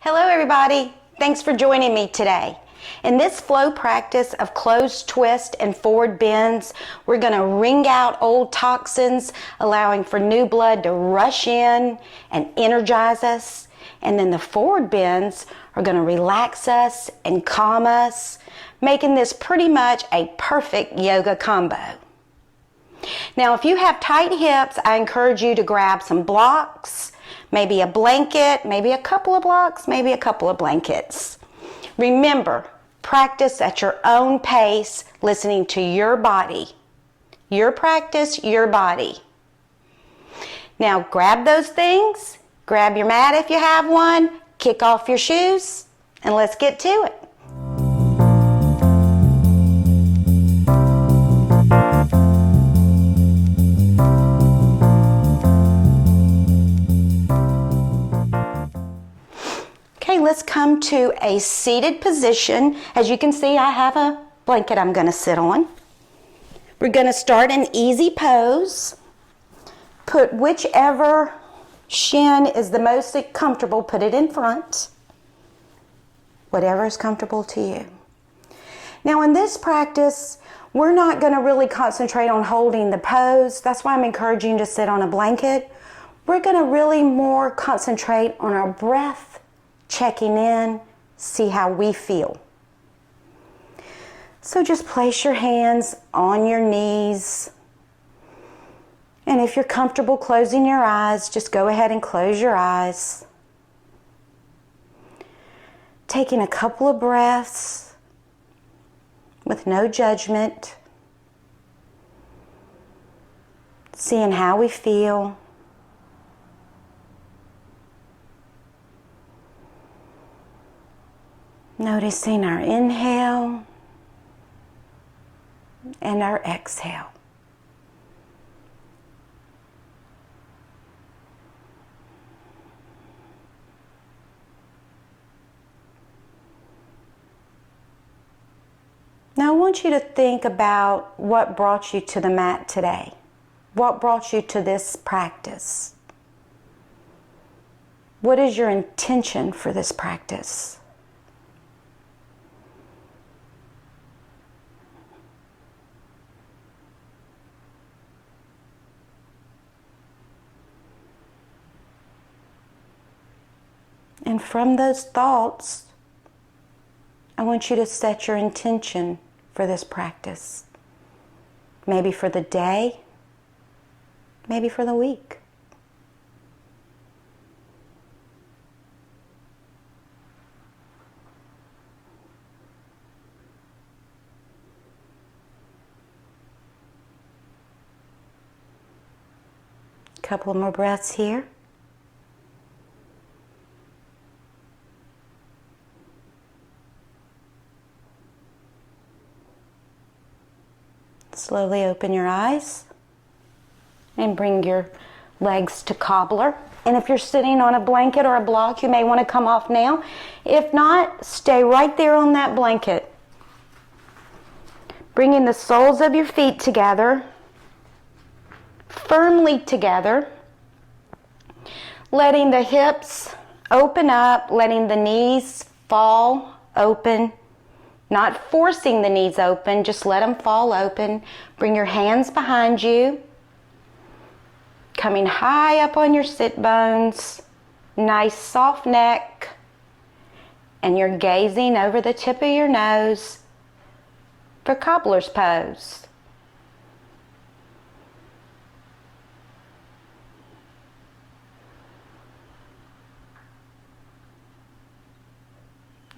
Hello everybody, thanks for joining me today. In this flow practice of closed twist and forward bends, we're going to wring out old toxins, allowing for new blood to rush in and energize us. And then the forward bends are going to relax us and calm us, making this pretty much a perfect yoga combo. Now, if you have tight hips, I encourage you to grab some blocks, maybe a blanket, maybe a couple of blocks, maybe a couple of blankets. Remember, practice at your own pace, listening to your body. Your practice, your body. Now, grab those things, grab your mat if you have one, kick off your shoes, and let's get to it. Let's come to a seated position. As you can see, I have a blanket I'm going to sit on. We're going to start an easy pose. Put whichever shin is the most comfortable, put it in front. Whatever is comfortable to you. Now in this practice, we're not going to really concentrate on holding the pose. That's why I'm encouraging you to sit on a blanket. We're going to really more concentrate on our breath, checking in, see how we feel. So just place your hands on your knees. And if you're comfortable closing your eyes, just go ahead and close your eyes. Taking a couple of breaths with no judgment. Seeing how we feel. Noticing our inhale and our exhale. Now I want you to think about what brought you to the mat today. What brought you to this practice? What is your intention for this practice? And from those thoughts, I want you to set your intention for this practice. Maybe for the day, maybe for the week. A couple more breaths here. Slowly open your eyes and bring your legs to cobbler. And if you're sitting on a blanket or a block, you may want to come off now. If not, stay right there on that blanket. Bringing the soles of your feet together, firmly together. Letting the hips open up, letting the knees fall open. Not forcing the knees open, just let them fall open. Bring your hands behind you. Coming high up on your sit bones. Nice soft neck. And you're gazing over the tip of your nose for cobbler's pose.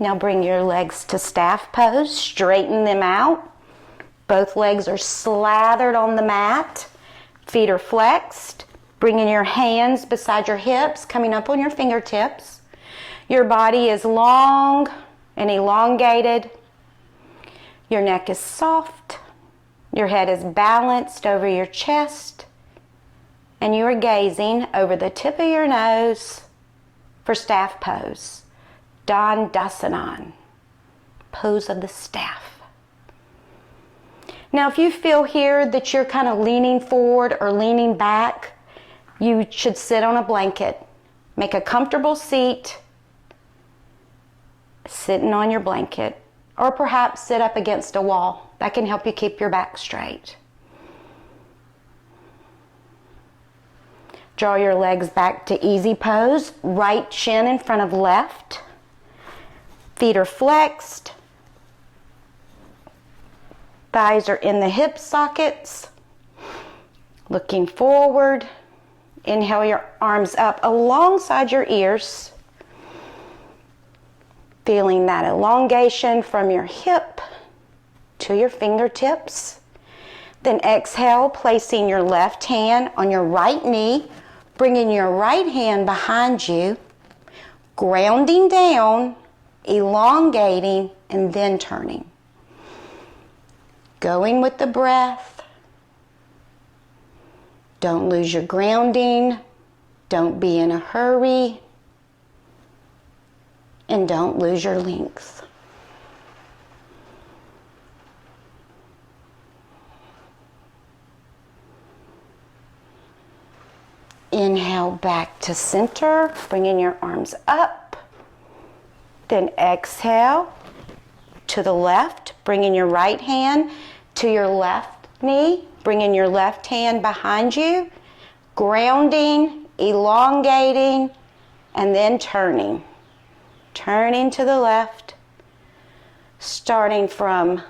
Now bring your legs to staff pose, straighten them out. Both legs are slathered on the mat. Feet are flexed. Bringing your hands beside your hips, coming up on your fingertips. Your body is long and elongated. Your neck is soft. Your head is balanced over your chest. And you are gazing over the tip of your nose for staff pose. Dandasana, pose of the staff. Now if you feel here that you're kind of leaning forward or leaning back, you should sit on a blanket. Make a comfortable seat sitting on your blanket, or perhaps sit up against a wall. That can help you keep your back straight. Draw your legs back to easy pose, right shin in front of left. Feet are flexed. Thighs are in the hip sockets. Looking forward. Inhale your arms up alongside your ears. Feeling that elongation from your hip to your fingertips. Then exhale, placing your left hand on your right knee, bringing your right hand behind you, grounding down, elongating, and then turning. Going with the breath. Don't lose your grounding. Don't be in a hurry. And don't lose your length. Inhale back to center, bringing your arms up. Then exhale to the left, bringing your right hand to your left knee, bringing your left hand behind you, grounding, elongating, and then turning. Turning to the left, starting from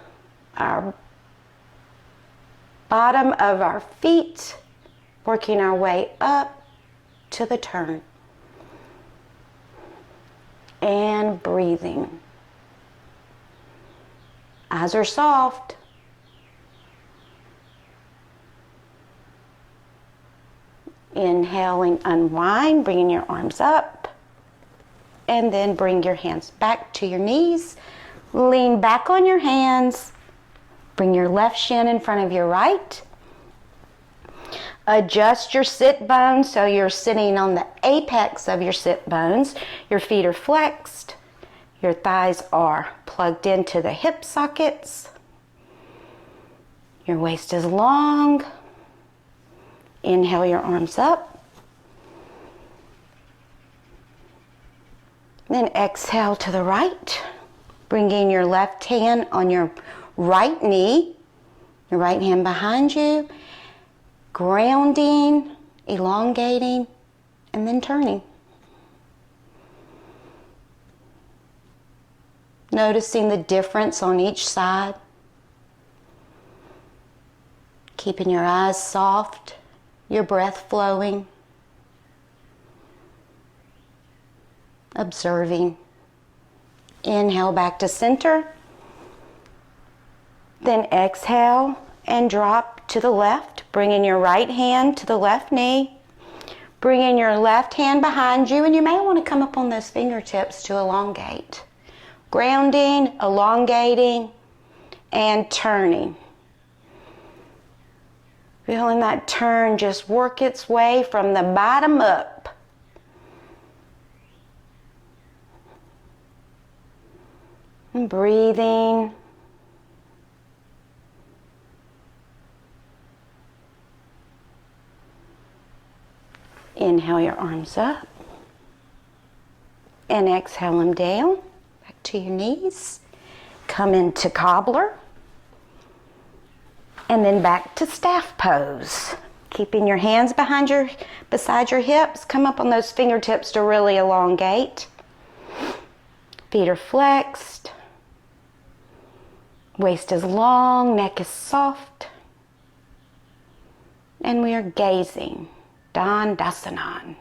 our bottom of our feet, working our way up to the turn. And breathing. Eyes are soft. Inhaling, unwind, bringing your arms up. And then bring your hands back to your knees. Lean back on your hands. Bring your left shin in front of your right. Adjust your sit bones so you're sitting on the apex of your sit bones. Your feet are flexed. Your thighs are plugged into the hip sockets. Your waist is long. Inhale your arms up. Then exhale to the right, bringing your left hand on your right knee, your right hand behind you, grounding, elongating, and then turning. Noticing the difference on each side. Keeping your eyes soft, your breath flowing. Observing. Inhale back to center. Then exhale and drop to the left, bringing your right hand to the left knee, bringing your left hand behind you, and you may want to come up on those fingertips to elongate. Grounding, elongating, and turning. Feeling that turn just work its way from the bottom up. And breathing. Inhale your arms up. And exhale them down. Back to your knees. Come into cobbler. And then back to staff pose. Keeping your hands beside your hips. Come up on those fingertips to really elongate. Feet are flexed. Waist is long, neck is soft. And we are gazing. Dandasanan.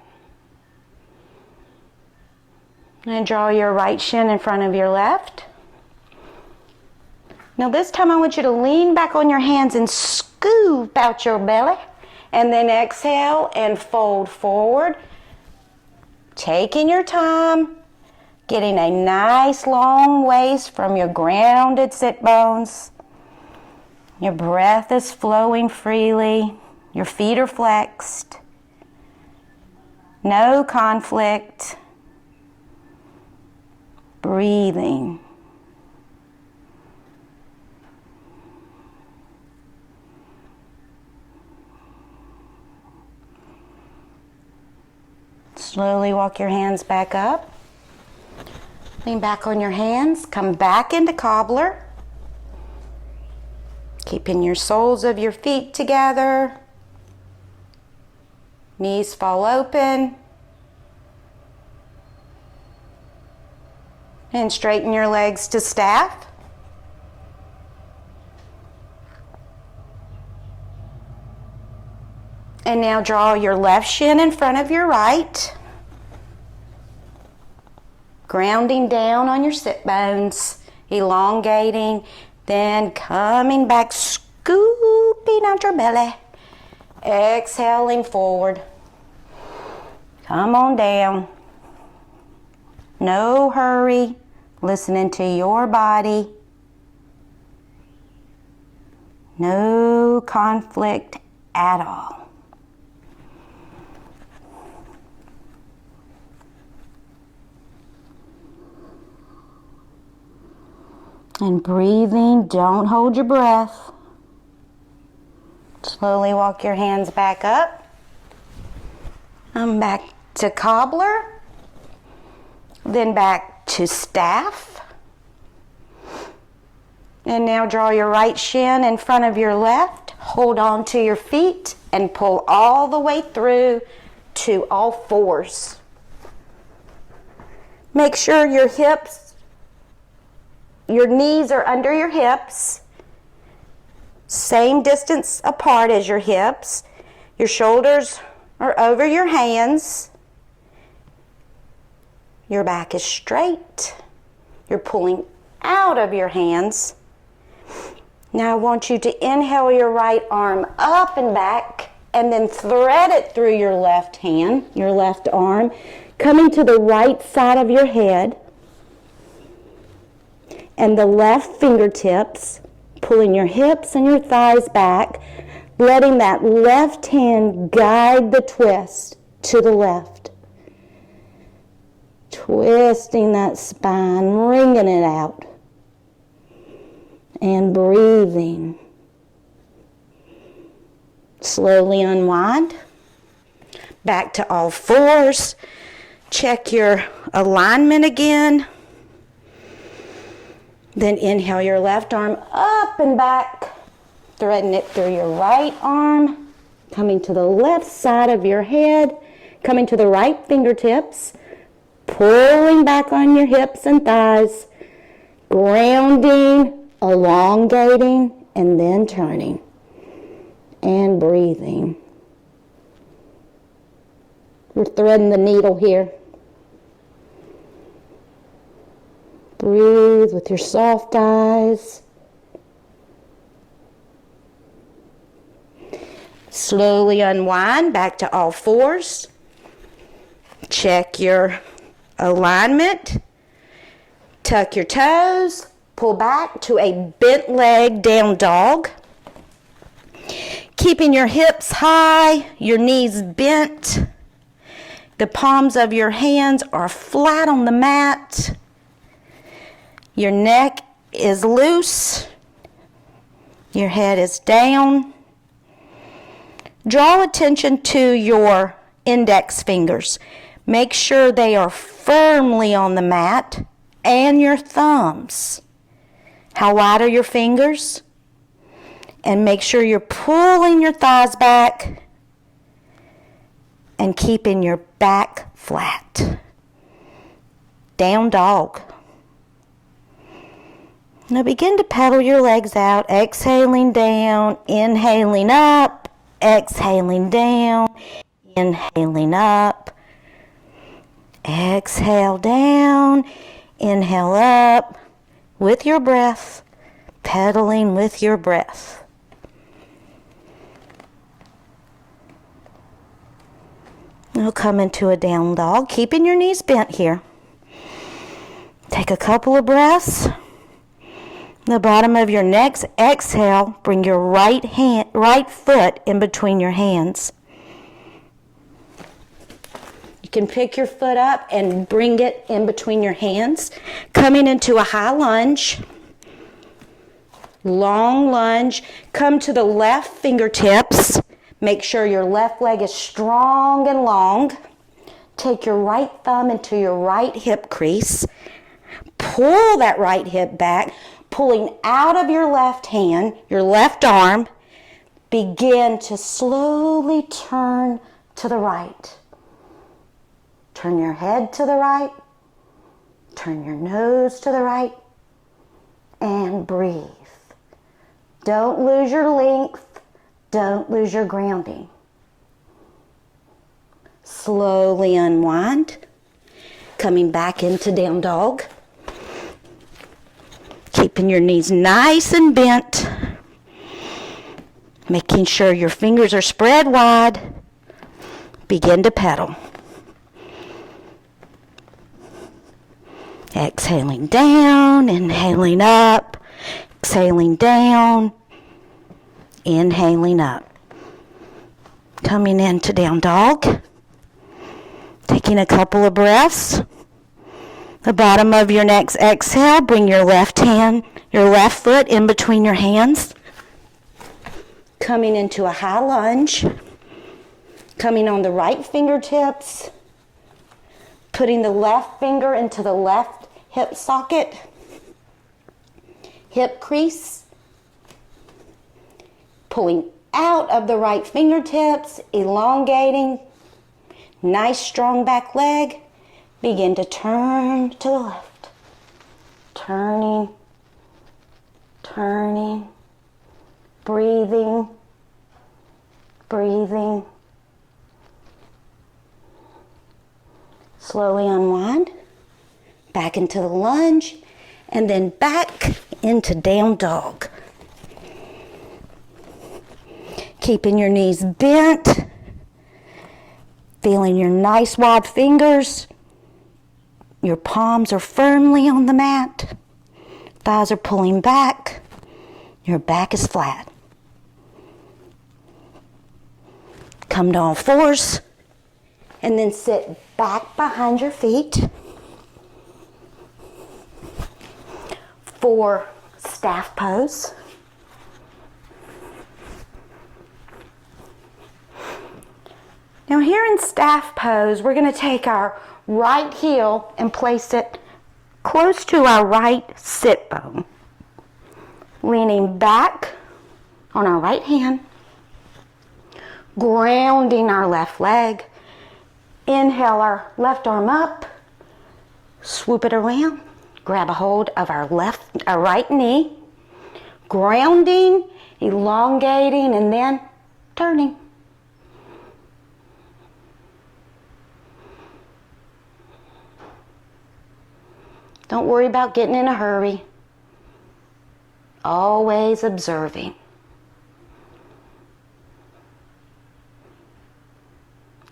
And draw your right shin in front of your left. Now this time I want you to lean back on your hands and scoop out your belly. And then exhale and fold forward. Taking your time. Getting a nice long waist from your grounded sit bones. Your breath is flowing freely. Your feet are flexed. No conflict. Breathing. Slowly walk your hands back up. Lean back on your hands, come back into cobbler. Keeping your soles of your feet together. Knees fall open. And straighten your legs to staff. And now draw your left shin in front of your right. Grounding down on your sit bones, elongating, then coming back, scooping out your belly. Exhaling forward. Come on down. No hurry. Listening to your body. No conflict at all. And breathing, don't hold your breath. Slowly walk your hands back up. Back to cobbler. Then back to staff. And now draw your right shin in front of your left. Hold on to your feet and pull all the way through to all fours. Make sure your knees are under your hips. Same distance apart as your hips. Your shoulders are over your hands. Your back is straight. You're pulling out of your hands. Now I want you to inhale your right arm up and back and then thread it through your left hand, your left arm, coming to the right side of your head and the left fingertips, pulling your hips and your thighs back, letting that left hand guide the twist to the left. Twisting that spine, wringing it out. And breathing. Slowly unwind. Back to all fours. Check your alignment again. Then inhale your left arm up and back. Threading it through your right arm. Coming to the left side of your head. Coming to the right fingertips. Pulling back on your hips and thighs. Grounding, elongating, and then turning. And breathing. We're threading the needle here. Breathe with your soft eyes. Slowly unwind back to all fours. Check your alignment. Tuck your toes. Pull back to a bent leg down dog. Keeping your hips high, your knees bent. The palms of your hands are flat on the mat. Your neck is loose. Your head is down. Draw attention to your index fingers. Make sure they are firmly on the mat, and your thumbs. How wide are your fingers? And make sure you're pulling your thighs back and keeping your back flat. Down dog. Now begin to pedal your legs out, exhaling down, inhaling up, exhaling down, inhaling up, exhale down, inhale up with your breath, pedaling with your breath. Now come into a down dog, keeping your knees bent here. Take a couple of breaths. The bottom of your next exhale, bring your right foot in between your hands. You can pick your foot up and bring it in between your hands. Coming into a high lunge. Long lunge. Come to the left fingertips. Make sure your left leg is strong and long. Take your right thumb into your right hip crease. pull that right hip back, pulling out of your left hand, your left arm. Begin to slowly turn to the right. Turn your head to the right. Turn your nose to the right. And breathe. Don't lose your length. Don't lose your grounding. Slowly unwind. Coming back into down dog. Keeping your knees nice and bent. Making sure your fingers are spread wide. Begin to pedal. Exhaling down, inhaling up, exhaling down, inhaling up. Coming into down dog. Taking a couple of breaths. The bottom of your next exhale, bring your left hand, your left foot in between your hands. Coming into a high lunge. Coming on the right fingertips. Putting the left finger into the left hip socket, hip crease, pulling out of the right fingertips, elongating, nice strong back leg. Begin to turn to the left, turning, turning, breathing, breathing. Slowly unwind. Back into the lunge, and then back into down dog. Keeping your knees bent, feeling your nice wide fingers. Your palms are firmly on the mat. Thighs are pulling back. Your back is flat. Come to all fours, and then sit back behind your feet. For staff pose. Now here in staff pose, we're going to take our right heel and place it close to our right sit bone. Leaning back on our right hand, grounding our left leg. Inhale our left arm up, swoop it around. Grab a hold of our right knee, grounding, elongating, and then turning. Don't worry about getting in a hurry. Always observing.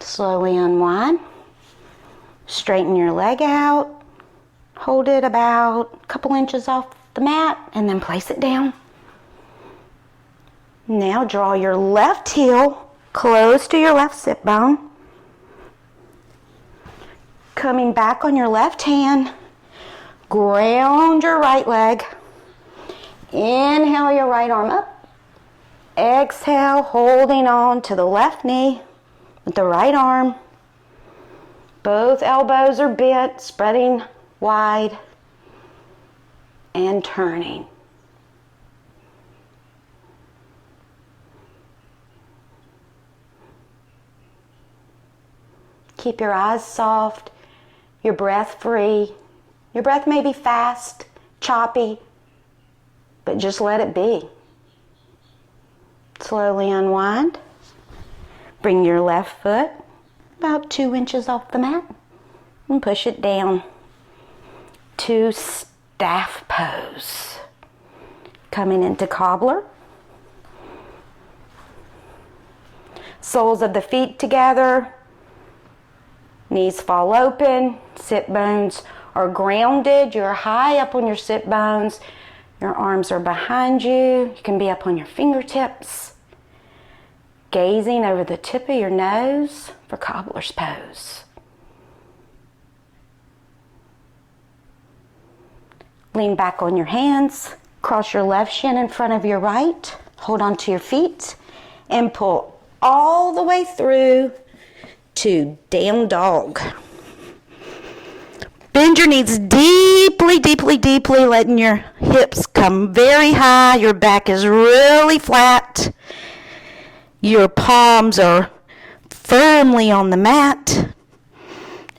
Slowly unwind. Straighten your leg out. Hold it about a couple inches off the mat and then place it down. Now draw your left heel close to your left sit bone. Coming back on your left hand, ground your right leg. Inhale your right arm up. Exhale, holding on to the left knee with the right arm. Both elbows are bent, spreading wide, and turning. Keep your eyes soft, your breath free. Your breath may be fast, choppy, but just let it be. Slowly unwind. Bring your left foot about 2 inches off the mat and push it down to staff pose. Coming into cobbler. Soles of the feet together. Knees fall open. Sit bones are grounded. You're high up on your sit bones. Your arms are behind you. You can be up on your fingertips. Gazing over the tip of your nose for cobbler's pose. Lean back on your hands. Cross your left shin in front of your right. Hold on to your feet and pull all the way through to down dog. Bend your knees deeply deeply, deeply, deeply, letting your hips come very high. Your back is really flat. Your palms are firmly on the mat.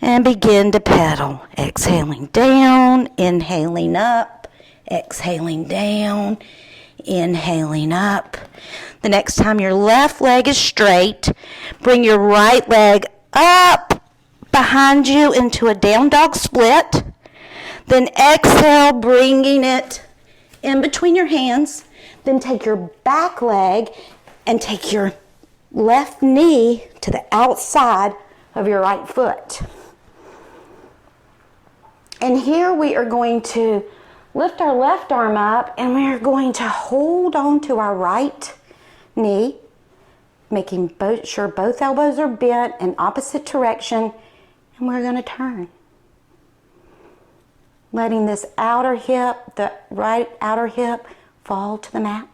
And begin to pedal. Exhaling down, inhaling up, exhaling down, inhaling up. The next time your left leg is straight, bring your right leg up behind you into a down dog split. Then exhale, bringing it in between your hands. Then take your back leg and take your left knee to the outside of your right foot. And here we are going to lift our left arm up, and we are going to hold on to our right knee, making sure both elbows are bent in opposite direction, and we're going to turn. Letting this outer hip, the right outer hip, fall to the mat.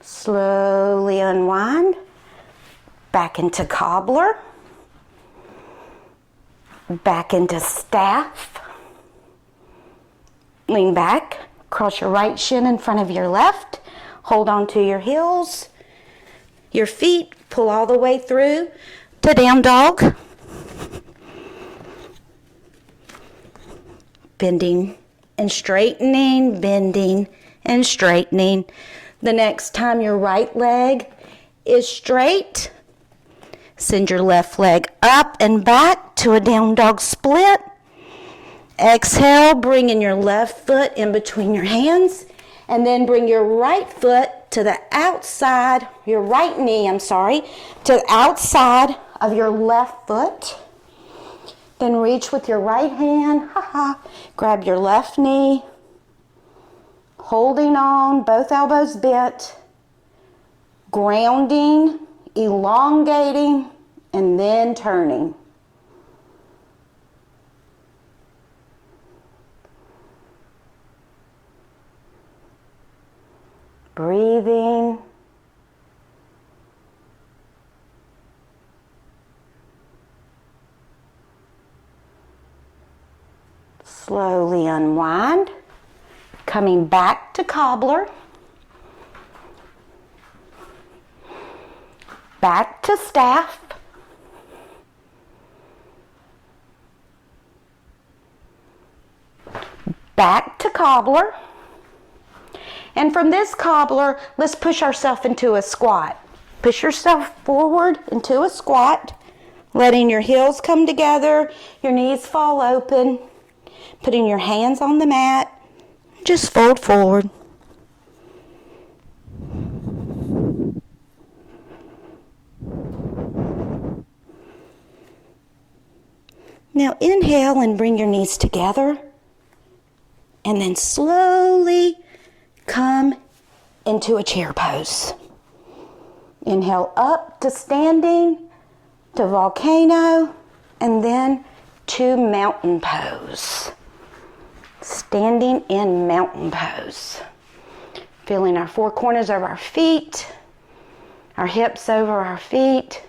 Slowly unwind. Back into cobbler, back into staff. Lean back, cross your right shin in front of your left. Hold on to your heels. Your feet pull all the way through to down dog. Bending and straightening, bending and straightening. The next time your right leg is straight, send your left leg up and back to a down dog split. Exhale, bringing your left foot in between your hands, and then bring your right foot to the outside, your right knee, to the outside of your left foot. Then reach with your right hand, grab your left knee, holding on, both elbows bent, grounding, elongating, and then turning. Breathing. Slowly unwind. Coming back to cobbler. Back to staff. Back to cobbler. And from this cobbler, let's push ourselves into a squat. Push yourself forward into a squat, letting your heels come together, your knees fall open, putting your hands on the mat. Just fold forward. Now inhale and bring your knees together, and then slowly come into a chair pose. Inhale up to standing, to volcano, and then to mountain pose. Standing in mountain pose. Feeling our four corners of our feet, our hips over our feet,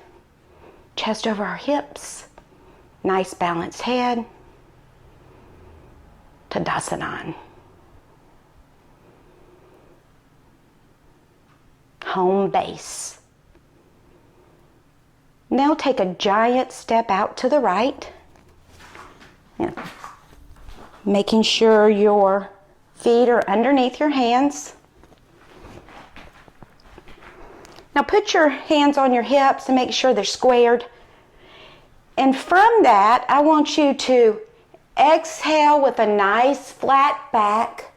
chest over our hips. Nice balanced head. Tadasana. Home base. Now take a giant step out to the right. Making sure your feet are underneath your hands. Now put your hands on your hips and make sure they're squared. And from that, I want you to exhale with a nice flat back,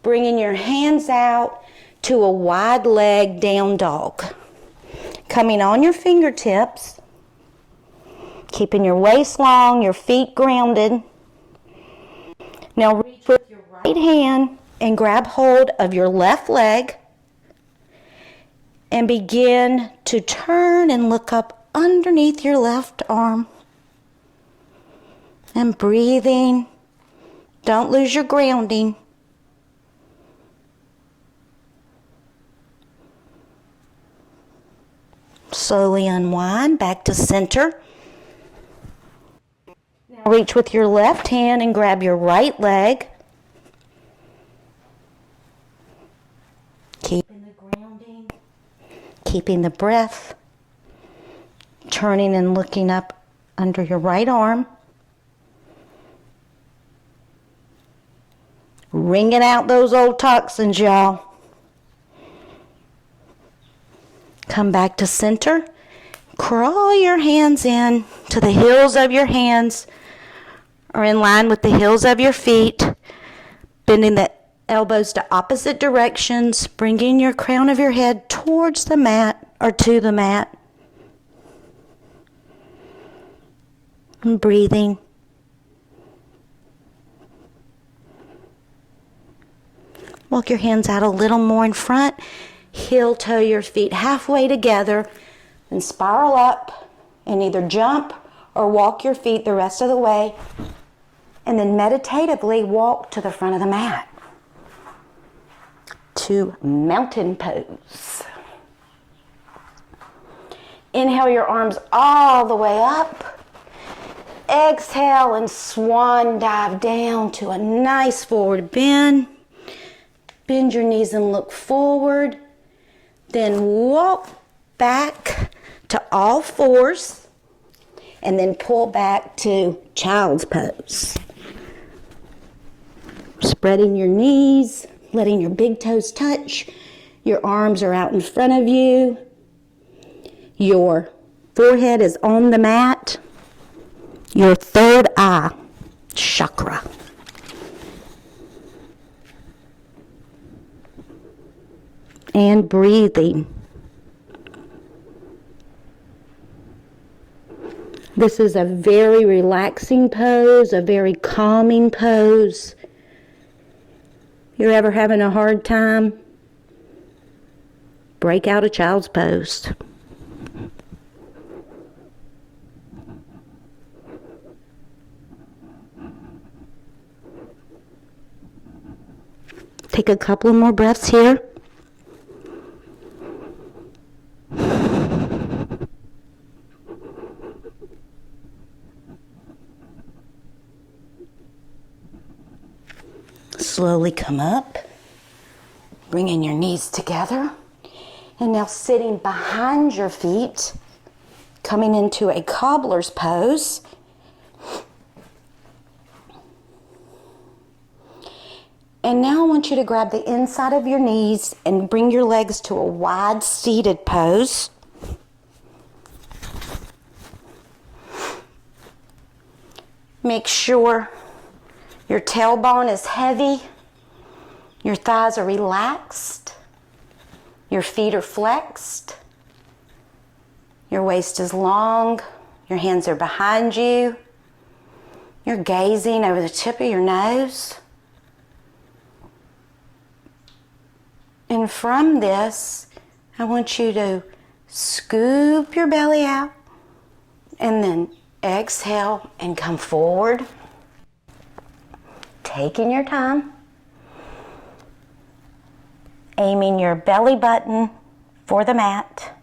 bringing your hands out to a wide leg down dog. Coming on your fingertips, keeping your waist long, your feet grounded. Now reach with your right hand and grab hold of your left leg and begin to turn and look up underneath your left arm. And breathing. Don't lose your grounding. Slowly unwind back to center. Now reach with your left hand and grab your right leg. Keeping the grounding, keeping the breath, turning and looking up under your right arm. Wringing out those old toxins, y'all. Come back to center. Crawl your hands in to the heels of your hands or in line with the heels of your feet. Bending the elbows to opposite directions, bringing your crown of your head towards the mat or to the mat. And breathing. Walk your hands out a little more in front. Heel toe your feet halfway together and spiral up and either jump or walk your feet the rest of the way and then meditatively walk to the front of the mat to mountain pose. Inhale your arms all the way up. Exhale and swan dive down to a nice forward bend. Bend your knees and look forward. Then walk back to all fours. And then pull back to child's pose. Spreading your knees, letting your big toes touch. Your arms are out in front of you. Your forehead is on the mat. Your third eye chakra. And breathing. This is a very relaxing pose, a very calming pose. You're ever having a hard time? Break out a child's pose. Take a couple more breaths here. Slowly come up, bringing your knees together, and now sitting behind your feet, coming into a cobbler's pose. And now I want you to grab the inside of your knees and bring your legs to a wide seated pose. Make sure your tailbone is heavy, your thighs are relaxed, your feet are flexed, your waist is long, your hands are behind you, you're gazing over the tip of your nose. And from this, I want you to scoop your belly out and then exhale and come forward. Taking your time, aiming your belly button for the mat.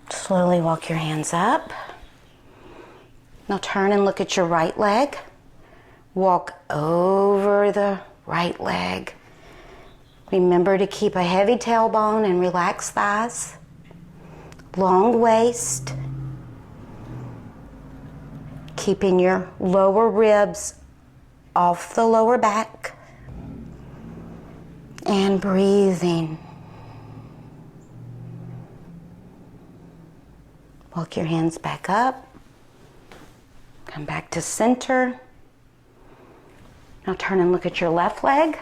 Slowly walk your hands up. Now turn and look at your right leg. Walk over the right leg. Remember to keep a heavy tailbone and relaxed thighs. Long waist. Keeping your lower ribs off the lower back. And breathing. Walk your hands back up. Come back to center. Now turn and look at your left leg.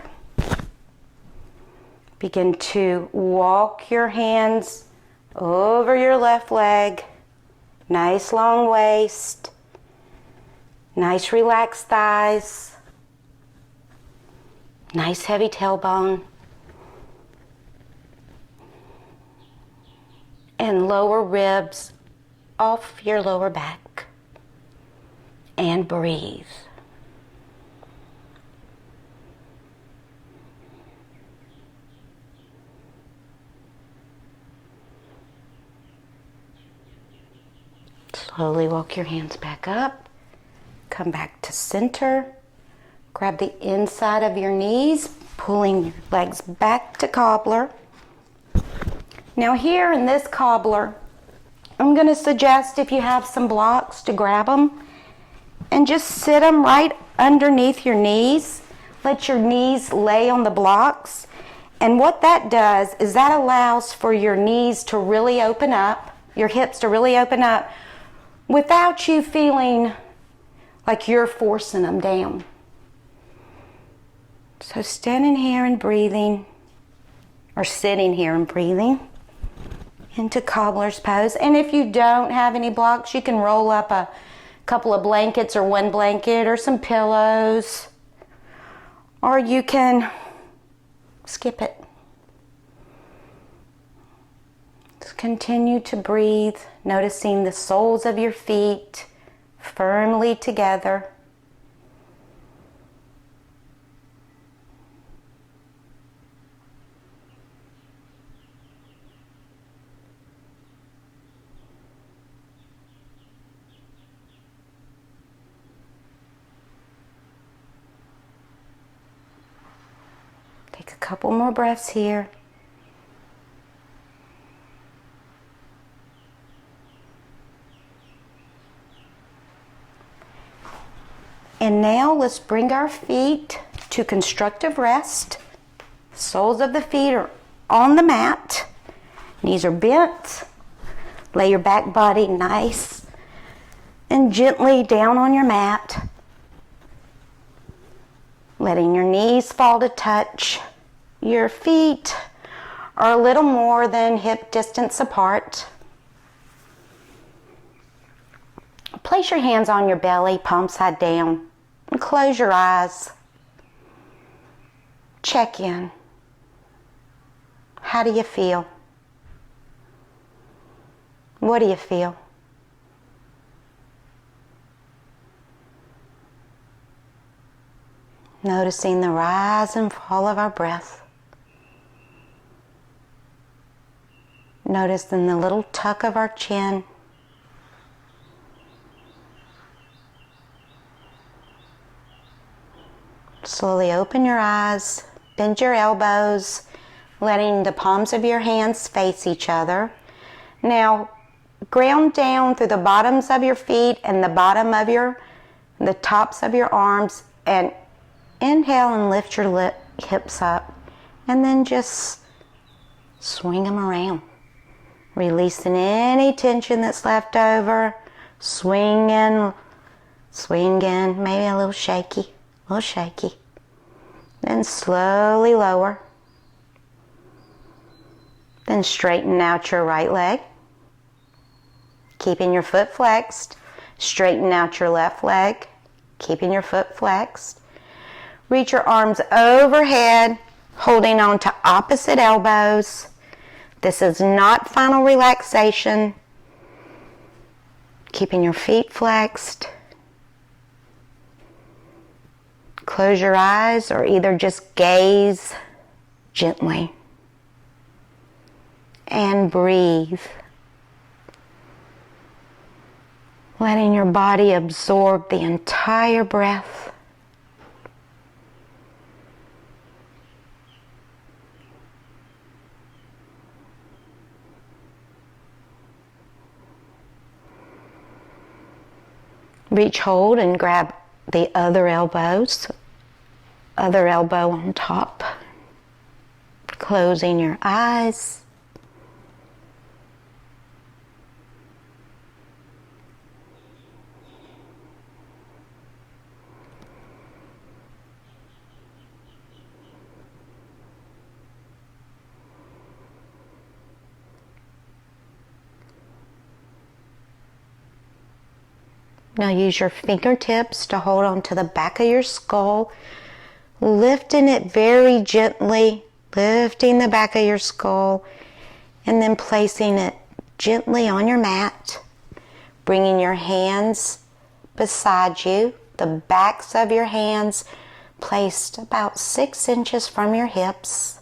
Begin to walk your hands over your left leg. Nice long waist. Nice relaxed thighs. Nice heavy tailbone. And lower ribs off your lower back. And breathe. Slowly walk your hands back up. Come back to center. Grab the inside of your knees, pulling your legs back to cobbler. Now here in this cobbler, I'm going to suggest if you have some blocks to grab them and just sit them right underneath your knees. Let your knees lay on the blocks. And what that does is that allows for your knees to really open up, your hips to really open up without you feeling like you're forcing them down. So standing here and breathing, or sitting here and breathing into cobbler's pose. And if you don't have any blocks, you can roll up a couple of blankets or one blanket or some pillows, or you can skip it. Just continue to breathe, noticing the soles of your feet firmly together. Take a couple more breaths here. And now let's bring our feet to constructive rest. Soles of the feet are on the mat. Knees are bent. Lay your back body nice and gently down on your mat. Letting your knees fall to touch. Your feet are a little more than hip distance apart. Place your hands on your belly, palm side down, and close your eyes. Check in. How do you feel? What do you feel? Noticing the rise and fall of our breath. Noticing the little tuck of our chin. Slowly open your eyes, bend your elbows, letting the palms of your hands face each other. Now, ground down through the bottoms of your feet and the tops of your arms, and inhale and lift your hips up, and then just swing them around, releasing any tension that's left over, swinging, maybe a little shaky. Then slowly lower. Then straighten out your right leg. Keeping your foot flexed. Straighten out your left leg. Keeping your foot flexed. Reach your arms overhead, holding on to opposite elbows. This is not final relaxation. Keeping your feet flexed. Close your eyes or either just gaze gently. And breathe. Letting your body absorb the entire breath. Reach, hold, and grab the other elbow on top. Closing your eyes. Now use your fingertips to hold on to the back of your skull, lifting it very gently, lifting the back of your skull, and then placing it gently on your mat, bringing your hands beside you, the backs of your hands placed about 6 inches from your hips.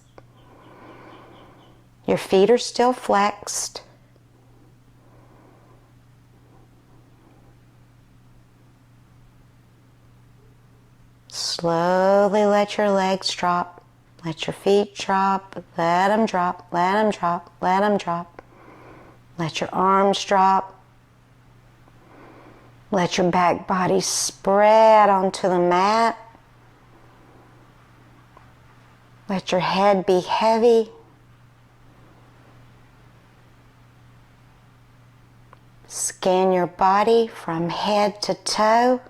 Your feet are still flexed. Slowly let your legs drop. Let your feet drop. Let them drop. Let them drop. Let them drop. Let your arms drop. Let your back body spread onto the mat. Let your head be heavy. Scan your body from head to toe.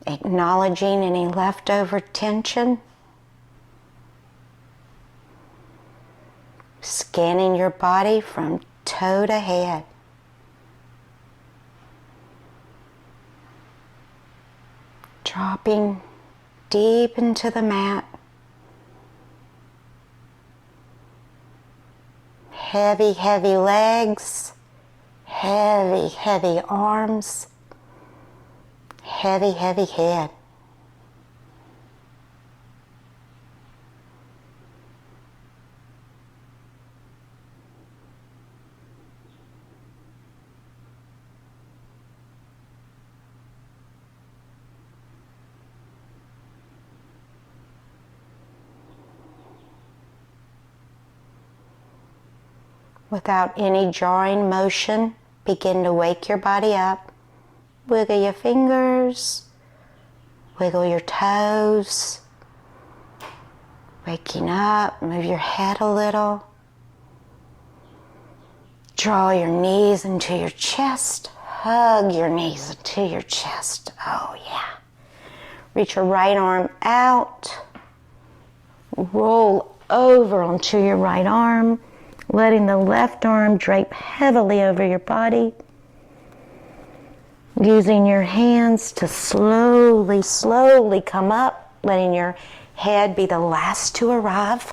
Acknowledging any leftover tension. Scanning your body from toe to head. Dropping deep into the mat. Heavy, heavy legs. Heavy, heavy arms. Heavy, heavy head. Without any jarring motion, begin to wake your body up. Wiggle your fingers, wiggle your toes. Waking up, move your head a little. Draw your knees into your chest. Hug your knees into your chest. Oh yeah. Reach your right arm out. Roll over onto your right arm, letting the left arm drape heavily over your body. Using your hands to slowly, slowly come up, letting your head be the last to arrive.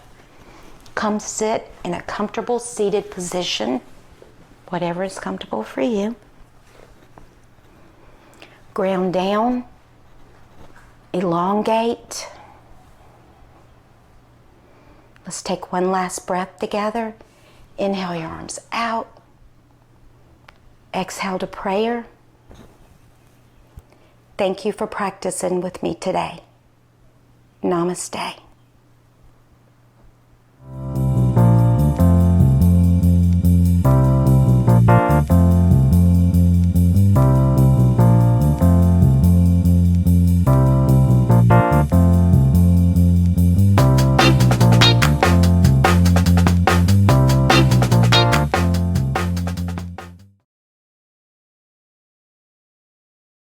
Come sit in a comfortable seated position, whatever is comfortable for you. Ground down, elongate. Let's take one last breath together. Inhale your arms out. Exhale to prayer. Thank you for practicing with me today. Namaste.